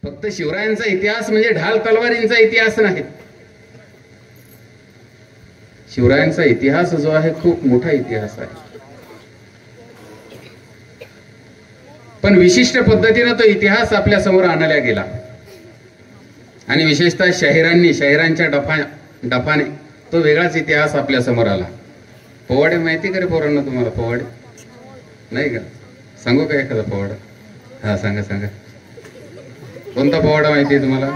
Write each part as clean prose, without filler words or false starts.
फक्त शिवरायांचा इतिहास म्हणजे ढाल तलवारींचा इतिहास नाही. शिवरायांचा इतिहास जो आहे खूप मोठा इतिहास आहे. पण विशिष्ट पद्धतीने तो इतिहास आपल्या समोर आणला गेला आणि विशेषतः शाहिरांच्या डफाने तो वेगळाच इतिहास आपल्या समोर आला. पोवाडे माहिती का रे पोरांना तुम्हाला? पोवाडे नाही का? सांगू का एखादा पोवाडा? हा सांगा सांगा. कोणता पोवाडा माहिती आहे तुम्हाला?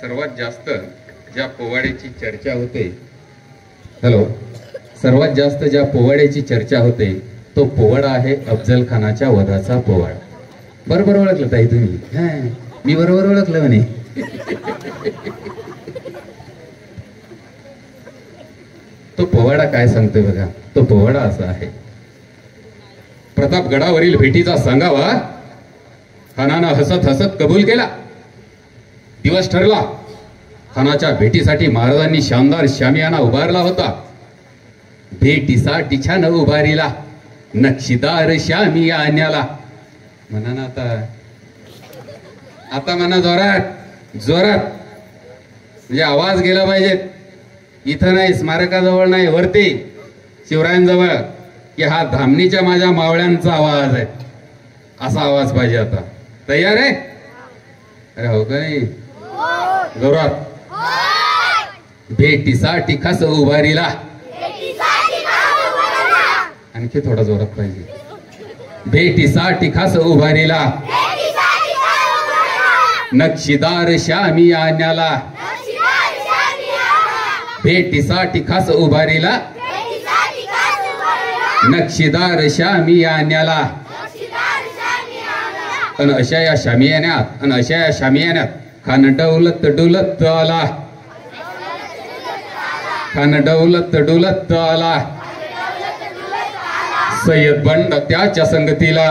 सर्वात जास्त ज्या पोवाड्याची चर्चा होते, हॅलो, सर्वात जास्त ज्या पोवाड्याची चर्चा होते तो पोवाडा आहे अफजल खानाच्या वधाचा पोवाडा. बरोबर ओळखलं ताई तुम्ही? मी बरोबर ओळखलं म्हणे. तो पोवाडा काय सांगतोय बघा. तो पोवाडा असा आहे. प्रतापगडावरील भेटीचा सांगावा खानानं हसत हसत कबूल केला. दिवस ठरला. खानाच्या भेटीसाठी महाराजांनी शानदार शामियाना उभारला होता. भेटीसाठी छान उभारीला नक्षीदार शामियान्याला. म्हणा ना आता म्हणा जोरात जोरात, म्हणजे आवाज गेला पाहिजे. इथं नाही, स्मारकाजवळ नाही, वरती शिवरायांजवळ, की हा धामणीच्या माझ्या मावळ्यांचा आवाज आहे, असा आवाज पाहिजे. आता तयार आहे? अरे हो का नाही? जोरात. भेटीसाठी खास उभारीला. आणखी थोडा जोरात पाहिजे. भेटीसाठी खास उभारीला नक्षीदार शामियान्याला. भेटीसाठी खास उभारीला नक्षीदार शामियान्याला. अन अशा या शामियान्यात खान डौलत डुलत आला. खान डौलत डुलत आला. सय्यद बंड त्याच्या संगतीला.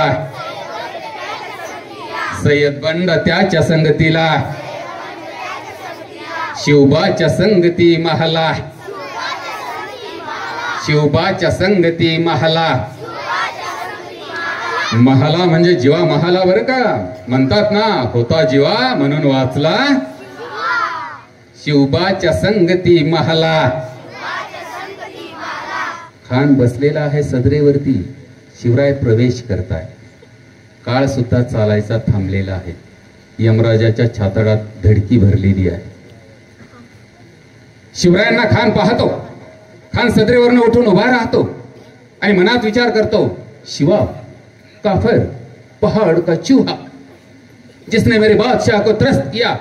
सय्यद बंड त्याच्या संगतीला. शिवबाच्या संगती महला. शिवबाच्या संगती महला. महला म्हणजे जीवा महाला बरं का. म्हणतात ना, होता जीवा म्हणून वाचला. शिवबाच्या संगती महला. खान बसलेला आहे सदरेवरती. शिवराय प्रवेश करताय. काळ सुद्धा चालायचा थांबलेला आहे. यमराजाच्या छातडात धडकी भरलेली आहे. शिवरायांना खान पाहतो. खान सदरेवरनं उठून उभा राहतो आणि मनात विचार करतो, शिवा काफर पहाड़ का चूहा जिसने मेरे बादशाह को त्रस्त किया,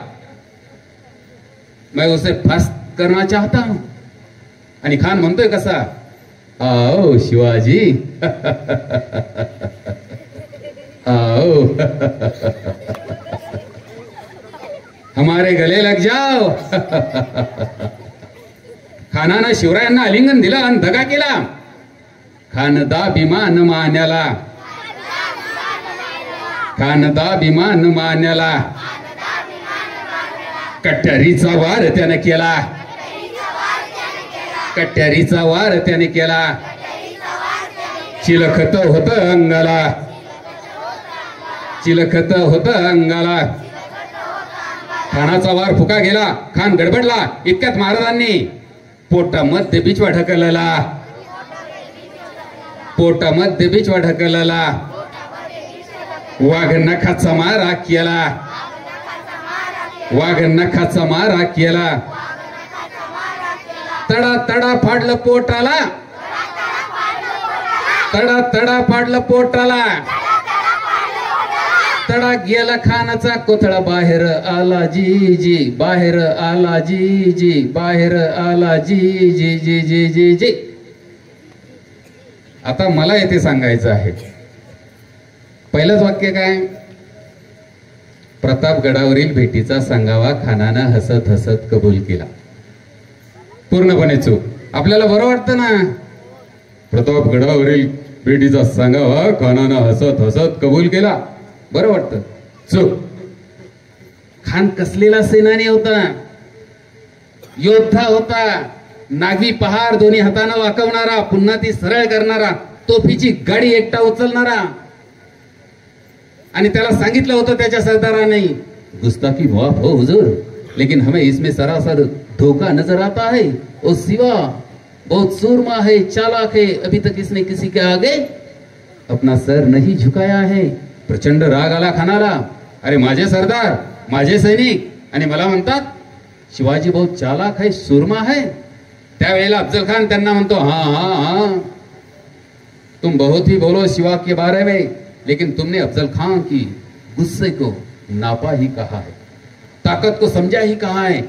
मैं उसे फस्त करना चाहता हूं. आणि खान म्हणतोय कसा, आओ शिवाजी आओ हमारे गले लग जाओ. खानानं शिवरायांना आलिंगन दिलं आणि दगा केला. खानदा बिमान मान्याला. खानदा बिमान मान्याला. कट्यारीचा वार त्याने केला. कट्यारीचा वार त्याने केला. चिलखत होत अंगाला. चिलखत होत अंगाला. खानाचा वार फुका गेला. खान गडबडला. इतक्यात महाराजांनी पोटामध्ये बिचवा ढकलला. पोटामध्ये बिचवा ढकलला. वाघ नखाचा मारा केला. वाघ नखाचा मारा केला. तडा तडा फाडलं पोटाला. तडा तडा फाडलं पोटाला. तडा गेला खानाचा कोथळा. बाहेर आला जी जी. बाहेर आला जी जी. बाहेर आला जी जी जी जी जी जी. आता मला येथे सांगायचं आहे. पहिलंच वाक्य काय? प्रतापगडावरील भेटीचा सांगावा खानानं हसत हसत कबूल केला. पूर्णपणे चूक. आपल्याला बरं वाटतं ना, प्रतापगडावरील भेटीचा सांगावा खानानं हसत हसत कबूल केला, बरं वाटतं. चूक. खान कसलेला सेनानी होता, योद्धा होता. नागवी पहार दोन्ही हाताने वाकवणारा, पुन्हा ती सरळ करणारा. तोफीची गाडी एकटा उचलणारा, आणि त्याला सांगितलं होतं त्याच्या सरदाराने, गुस्ताखी माफ हो हुजूर, लेकिन हमें इसमें सरासर धोखा नजर आता है। ओ सिवा बहुत सूरमा है, चालाक है, अभी तक इसने किसी के आगे अपना सर नहीं झुकाया है। प्रचंड राग आला खानाला, अरे माझे सरदार, माझे सैनिक, आणि मला म्हणतात शिवाजी बहुत चालाक है, सूरमा है। त्यावेळेला अफजल खान त्यांना म्हणतो, हाँ हाँ हाँ, तुम बहुत ही बोलो शिवा के बारे में, लेकिन तुमने अफजल खान की गुस्से को नापा ही कहा है, ताकत को समझा ही कहा है।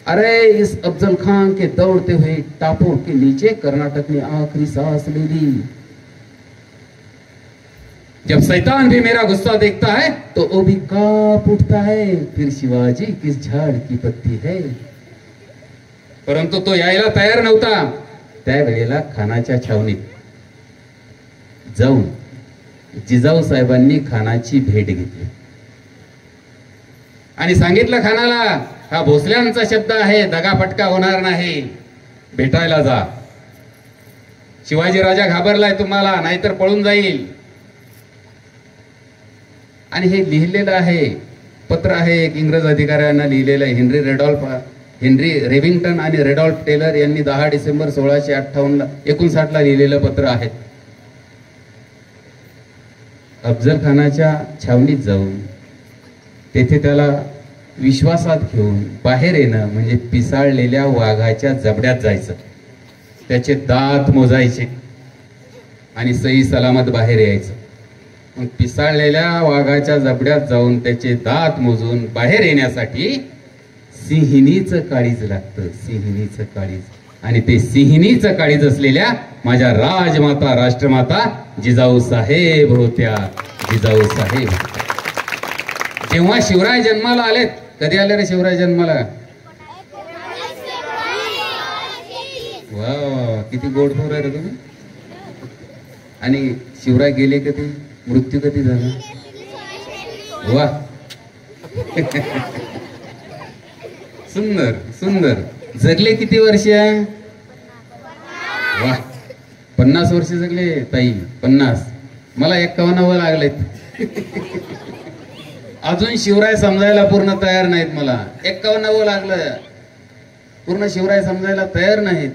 अरे इस अफजल खान के दौड़ते हुए टापों के नीचे कर्नाटक ने आखिरी सांस ले ली। जब शैतान भी मेरा गुस्सा देखता है तो वो भी कांप उठता है, फिर शिवाजी किस झाड़ की पत्ती है। परंतु तो यायला तयार नव्हता। त्यावेळेला खानाच्या छावणीत जाऊन जिजाऊ साहेबांनी खानाची भेट घेतली आणि सांगितलं खानाला, हा भोसल्यांचा शब्द आहे, दगाफटका होणार नाही, भेटायला जा। शिवाजी राजा घाबरलाय तुम्हाला, नाहीतर पळून जाईल। आणि हे लिहिलेलं आहे, पत्र आहे, एक इंग्रज अधिकाऱ्यांना लिहिलेलं आहे। हेनरी रेविंग्टन आणि रेडॉल्फ टेलर यांनी 10 डिसेंबर 1659 ला लिहिलेलं पत्र आहे। अफजल खानाच्या छावणीत जाऊन तेथे त्याला विश्वासात घेऊन बाहेर येणं म्हणजे पिसाळलेल्या वाघाच्या जबड्यात जायचं, त्याचे दात मोजायचे आणि सही सलामत बाहेर यायचं। मग पिसाळलेल्या वाघाच्या जबड्यात जाऊन त्याचे दात मोजून बाहेर येण्यासाठी सिंहिणीचं काळीज लागतं, सिंहिणीचं काळीज। आणि ते सिंहिणीचं काळीज असलेल्या माझ्या राजमाता, राष्ट्रमाता जिजाऊ साहेब होत्या, जिजाऊ साहेब। जेव्हा शिवराय जन्माला आलेत, कधी आले रे शिवराय जन्माला? वा, किती गोडखोर आहे रे तुम्ही। आणि शिवराय गेले कधी, मृत्यू कधी झाला? वा सुंदर सुंदर। जगले किती वर्ष? वा, 50 वर्ष जगले ताई, 50। मला 51 लागलेत। अजून शिवराय समजायला पूर्ण तयार नाहीत, मला 51 लागलं, पूर्ण शिवराय समजायला तयार नाहीत।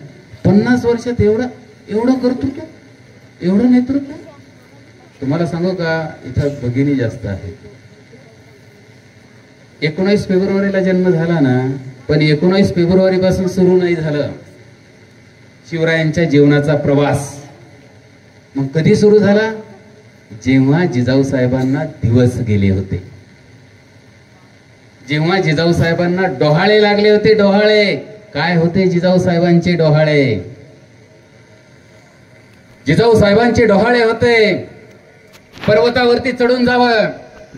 50 वर्षात एवढं कर्तृत्व, एवढं नेतृत्व। तुम्हाला सांगू का, इथं भगिनी जास्त आहेत। 19 फेब्रुवारीला जन्म झाला ना, पण 19 फेब्रुवारी पासून सुरू नाही झालं शिवरायांच्या जीवनाचा प्रवास। मग कधी सुरू झाला? जेव्हा जिजाऊ साहेबांना दिवस गेले होते, जेव्हा जिजाऊ साहेबांना डोहाळे लागले होते। डोहाळे काय होते जिजाऊ साहेबांचे डोहाळे? जिजाऊ साहेबांचे डोहाळे होते पर्वतावरती चढून जावं,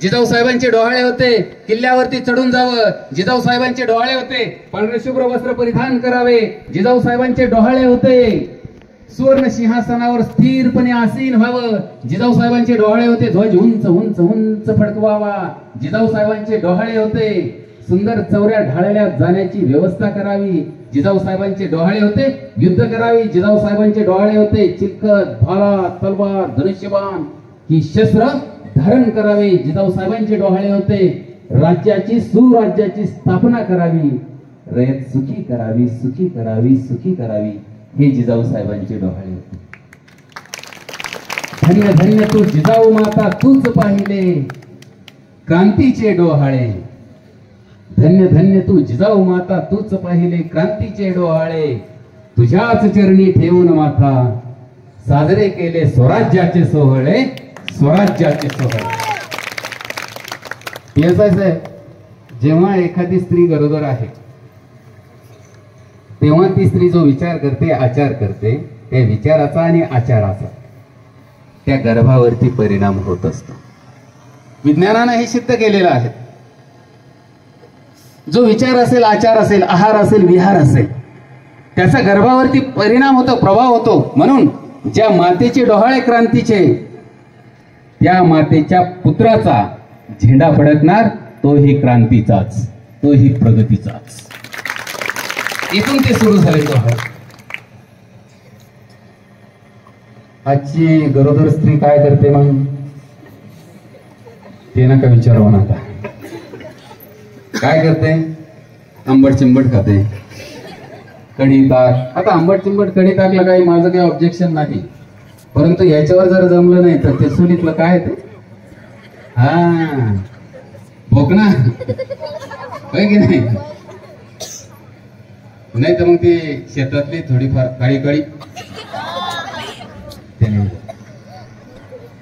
जिजाऊ साहेबांचे डोहाळे होते किल्ल्यावरती चढून जावं, जिजाऊ साहेबांचे डोहाळे होते पांढरे शुभ्र वस्त्र परिधान करावे, जिजाऊ साहेबांचे डोहाळे होते सुवर्ण सिंहासनावर स्थिरपणे आसीन व्हावं, जिजाऊ साहेबांचे डोहाळे होते ध्वज उंच उंच उंच फडकवावा, जिजाऊ साहेबांचे डोहाळे होते सुंदर चौऱ्या ढाळल्या जाण्याची व्यवस्था करावी, जिजाऊ साहेबांचे डोहाळे होते युद्ध करावी, जिजाऊ साहेबांचे डोहाळे होते चिलखत, भाला, तलवार, धनुष्यबाण ही शस्त्र धारण करावे, जिजाऊ साहेबांचे डोहाळे होते राज्याची सुराज्याची स्थापना करावी, रयत सुखी करावी, सुखी करावी, सुखी करावी, हे जिजाऊ साहेबांचे डोहाळे होते। धन्य धन्य तू जिजाऊ माता, तूच पाहिले क्रांतीचे डोहाळे, धन्य धन्य तू जिजाऊ माता, तूच पाहिले क्रांतीचे डोहाळे, तुझ्याच चरणी ठेवून माथा साजरे केले स्वराज्याचे सोहळे, स्वराज्याचे सोहळे। जेव्हा एखादी स्त्री गरोदर आहे तेव्हा ती स्त्री जो विचार करते, आचार करते, त्या विचाराचा आणि आचाराचा त्या गर्भावरती परिणाम होत असतो। विज्ञानाने हे सिद्ध केलेलं आहे। जो विचार असेल, आचार असेल, आहार असेल, विहार असेल, त्याचा गर्भावरती परिणाम होतो, प्रभाव होतो। म्हणून ज्या मातेचे डोहाळे क्रांतीचे, त्या मातेच्या पुत्राचा झेंडा फडकणार, तोही क्रांतीचाच, तोही प्रगतीचाच। इथून ते सुरू झाले डोहाळे। आजची गरोदर स्त्री काय करते मग ते नका विचारावं ना. आता काय करते? आंबट चिंबट खाते, कढी ताक. आता आंबट चिंबट कढी ताकला काही माझं काही ऑब्जेक्शन नाही, परंतु याच्यावर जर जमलं नाही तर ते सुनीतलं काय ते भोकणा होय की नाही? नाही तर मग ती शेतातली थोडीफार काळी काळी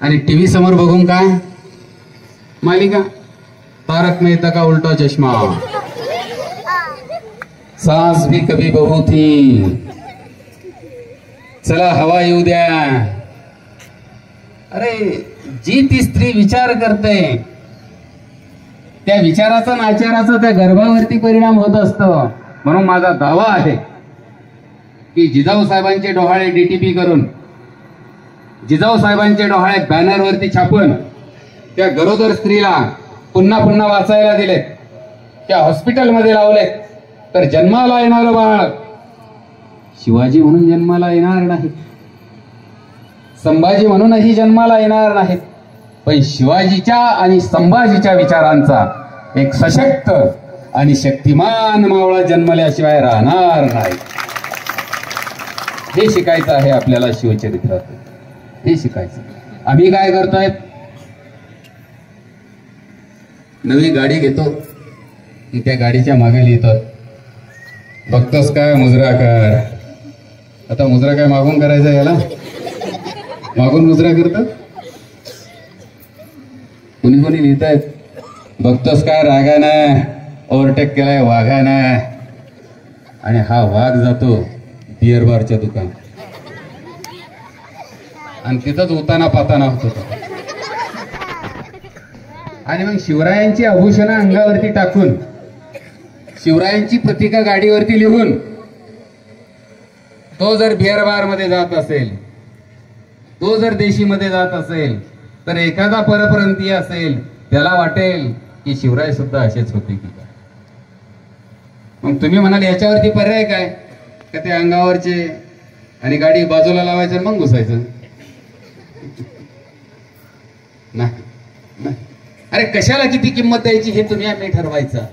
आणि टीव्ही समोर बघून काय मालिका तारक मेहता का उल्टा चष्मा, सास भी कभी बहू थी, चला हवा येऊ द्या. अरे जी ती स्त्री विचार करते त्या विचाराचा आणि आचाराचा त्या गर्भावरती परिणाम होत असतो. म्हणून माझा दावा आहे की जिजाऊ साहेबांचे डोहाळे डीटीपी करून, जिजाऊ साहेबांचे डोहाळे बॅनरवरती छापून त्या गरोदर स्त्रीला पुन्हा पुन्हा वाचायला दिलेत, त्या हॉस्पिटलमध्ये लावलेत, तर जन्माला येणारं बाळ शिवाजी म्हणून जन्माला येणार नाही, संभाजी म्हणूनही जन्माला येणार नाहीत, पण शिवाजीच्या आणि संभाजीच्या विचारांचा एक सशक्त आणि शक्तिमान मावळा जन्मल्याशिवाय राहणार नाही. हे शिकायचं आहे आपल्याला शिवचरित्रात, हे शिकायचं. आम्ही काय करतोय? नवी गाडी घेतो, त्या गाडीच्या मागे लिहितो बघतोस काय मुजरा कर. आता मुजरा काय मागून करायचा याला? मागून मुजरा करतात कोणी कोणी लिहितायत. बघतोस काय रागानं ओव्हरटेक केलाय वाघानं, आणि हा वाघ जातो बिअर बारच्या दुकानात आणि तिथंच उताना पाताना होतो. आणि मग शिवरायांची आभूषणं अंगावरती टाकून, शिवरायांची प्रतिका गाडीवरती लिहून, तो जर बिअर बार मध्ये जात असेल, तो जर देशीमध्ये जात असेल, तर एखादा परप्रांतीय असेल त्याला वाटेल की शिवराय सुद्धा असेच होते की काय. मग तुम्ही म्हणाल याच्यावरती पर्याय काय? का ते अंगावरचे आणि गाडी बाजूला लावायचं मग घुसायचं? नाही. अरे कशाला किती किंमत द्यायची हे तुम्ही आम्ही ठरवायचं.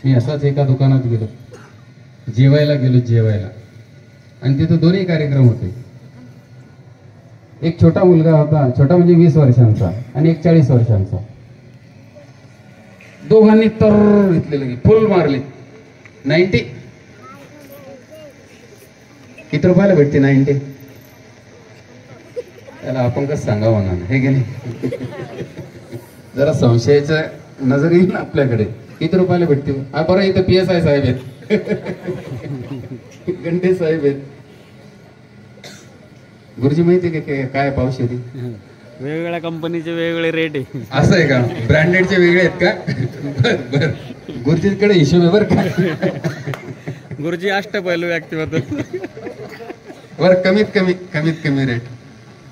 मी असाच एका दुकानात गेलो, जेवायला आणि तिथं दोन्ही कार्यक्रम होते. एक छोटा मुलगा होता, छोटा म्हणजे 20 वर्षांचा, आणि एक 40 वर्षांचा. दोघांनी तर घेतलेलं फुल मारले. 90 किती रुपयाला भेटते 90? त्याला आपण कसं सांगावं ना, हे गेले जरा संशयाचं नजर येईल ना आपल्याकडे. किती रुपयाला भेटते? बरं इथं PSI साहेब आहेत, गंडे साहेब आहेत. गुरुजी माहिती आहे काय पावशेरी? वेगवेगळ्या कंपनीचे वेगवेगळे रेट आहे. असं आहे का? ब्रँडेडचे वेगळे आहेत का? बर गुरुजीकडे हिशोब आहे बरं का? गुरुजी अष्टपैलू व्यक्तिमत्व. बर कमीत कमी रेट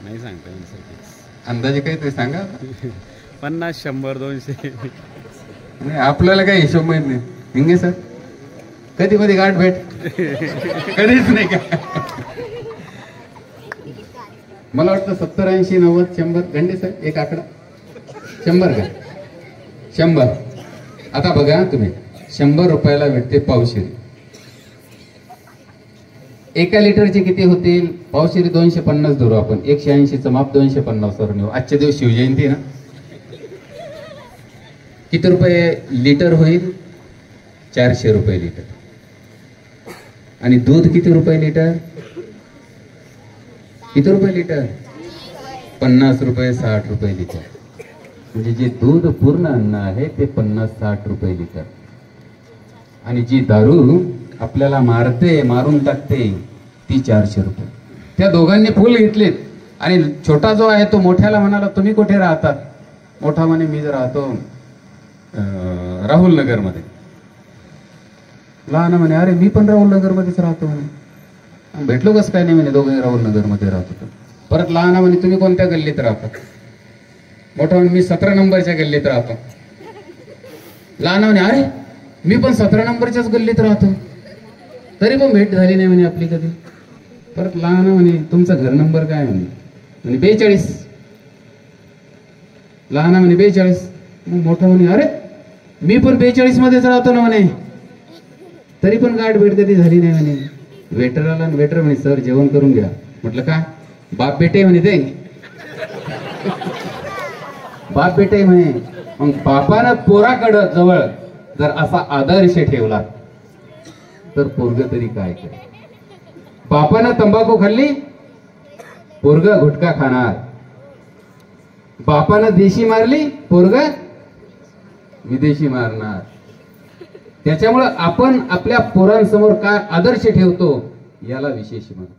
नाही सांगता अंदाजे काही ते सांगा. 50, 100, 200. नाही आपल्याला काही हिशोब माहित नाही. हिंगे सर कधी गाठ भेट कधीच नाही का? मला वाटतं 70, 80, 90, 100. गंडे साहेब एक आकडा 100 का? 100. आता बघा तुम्ही, 100 रुपयाला भेटते पावशेरी. 1 लिटरचे किती होतील? पावशेरी 250 धरू आपण. 180चं माप 250 वर नेऊ. आजच्या दिवस शिवजयंती ना. किती रुपये लिटर होईल? 400 रुपये लिटर. आणि दूध किती रुपये लिटर? किती रुपये लिटर? 50 रुपये 60 रुपये लिटर. म्हणजे जे दूध पूर्ण अन्न आहे ते 50-60 रुपये लिटर. आणि जी दारू आपल्याला मारून टाकते ती 400 रुपये. त्या दोघांनी फुल घेतलीत. आणि छोटा जो आहे तो मोठ्याला म्हणाला तुम्ही कुठे राहतात? मोठा म्हणे मी राहतो राहुल नगर मध्ये. लहान म्हणे अरे मी पण राहुल नगर मध्येच राहतो म्हणे. भेटलो कसं काय नाही म्हणे, दोघे राहुल नगर मध्ये राहतो. परत लहान म्हणे तुम्ही कोणत्या गल्लीत राहतात? मोठा म्हणे मी 17 नंबरच्या गल्लीत राहतो. लहान म्हणे अरे मी पण 17 नंबरच्याच गल्लीत राहतो. तरी पण भेट झाली नाही म्हणे आपली कधी. परत लहान म्हणे तुमचा घर नंबर काय म्हणे 42. लहान म्हणे 42. मग मोठा म्हणे अरे मी पण 42 मध्येच राहतो ना म्हणे, तरी पण गाठ भेट कधी झाली नाही म्हणे. वेटर आला आणि वेटर म्हणे सर जेवण करून घ्या. म्हटलं का? बाप बेटे म्हणे ते. बाप बेटे म्हणे. मग बापानं पोराकडं जवळ जर असा आदर्श ठेवला तर पोरग तरी काय करे. बापानं तंबाखू खाल्ली, पोरग गुटखा खाणार. बापानं देशी मारली, पोरग विदेशी मारणार. त्याच्यामुळं आपण आपल्या पोरांसमोर काय आदर्श ठेवतो याला विशेष महत्व.